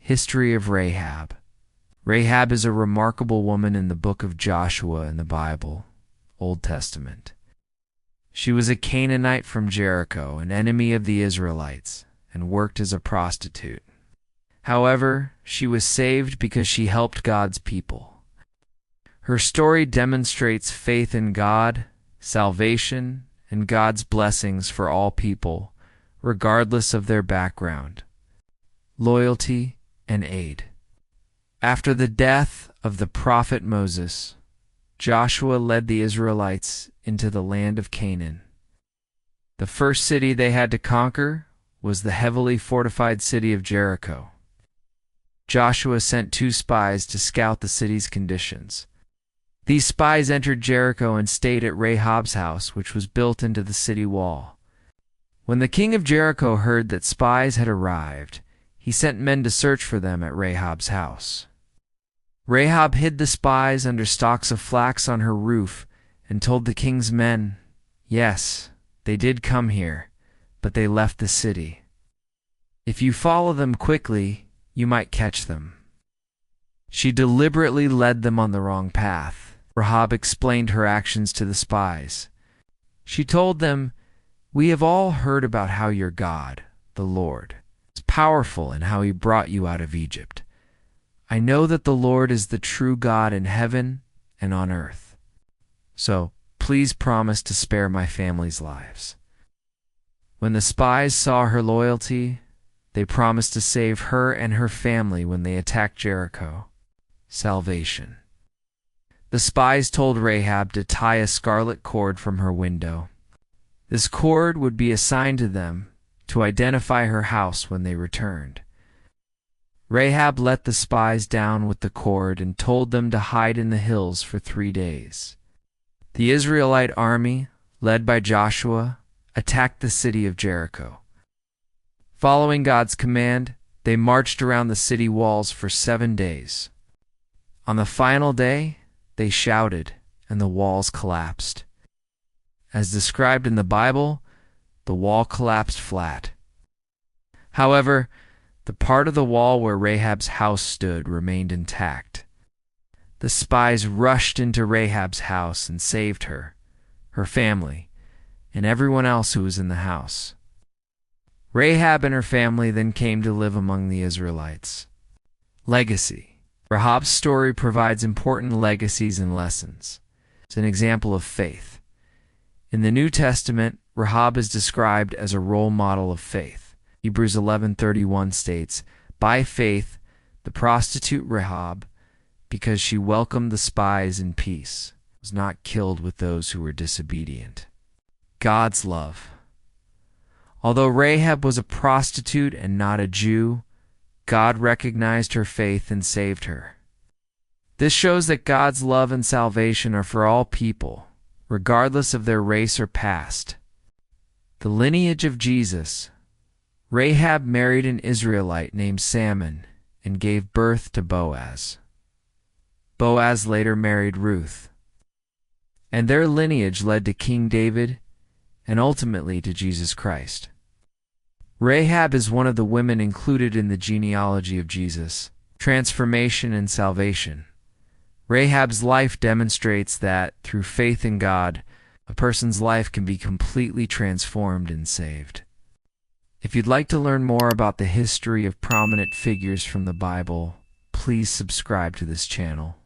History of Rahab. Rahab is a remarkable woman in the book of Joshua in the Bible, Old Testament. She was a Canaanite from Jericho, an enemy of the Israelites, and worked as a prostitute. However, she was saved because she helped God's people. Her story demonstrates faith in God, salvation, and God's blessings for all people, regardless of their background, loyalty, and aid. After the death of the prophet Moses, Joshua led the Israelites into the land of Canaan. The first city they had to conquer was the heavily fortified city of Jericho. Joshua sent 2 spies to scout the city's conditions. These spies entered Jericho and stayed at Rahab's house, which was built into the city wall. When the king of Jericho heard that spies had arrived, he sent men to search for them at Rahab's house. Rahab hid the spies under stalks of flax on her roof and told the king's men, "Yes, they did come here, but they left the city. If you follow them quickly, you might catch them." She deliberately led them on the wrong path. Rahab explained her actions to the spies. She told them, "We have all heard about how your God, the Lord, is powerful and how he brought you out of Egypt. I know that the Lord is the true God in heaven and on earth. So please promise to spare my family's lives." When the spies saw her loyalty, they promised to save her and her family when they attacked Jericho. Salvation. The spies told Rahab to tie a scarlet cord from her window. This cord would be assigned to them to identify her house when they returned. Rahab let the spies down with the cord and told them to hide in the hills for 3 days. The Israelite army, led by Joshua, attacked the city of Jericho. Following God's command, they marched around the city walls for 7 days. On the final day, they shouted, and the walls collapsed. As described in the Bible, the wall collapsed flat. However, the part of the wall where Rahab's house stood remained intact. The spies rushed into Rahab's house and saved her, her family, and everyone else who was in the house. Rahab and her family then came to live among the Israelites. Legacy. Rahab's story provides important legacies and lessons. It's an example of faith. In the New Testament, Rahab is described as a role model of faith. Hebrews 11:31 states, "By faith, the prostitute Rahab, because she welcomed the spies in peace, was not killed with those who were disobedient." God's love. Although Rahab was a prostitute and not a Jew, God recognized her faith and saved her. This shows that God's love and salvation are for all people, regardless of their race or past. The lineage of Jesus. Rahab married an Israelite named Salmon and gave birth to Boaz. Boaz later married Ruth, and their lineage led to King David and ultimately to Jesus Christ. Rahab is one of the women included in the genealogy of Jesus, transformation and salvation. Rahab's life demonstrates that, through faith in God, a person's life can be completely transformed and saved. If you'd like to learn more about the history of prominent figures from the Bible, please subscribe to this channel.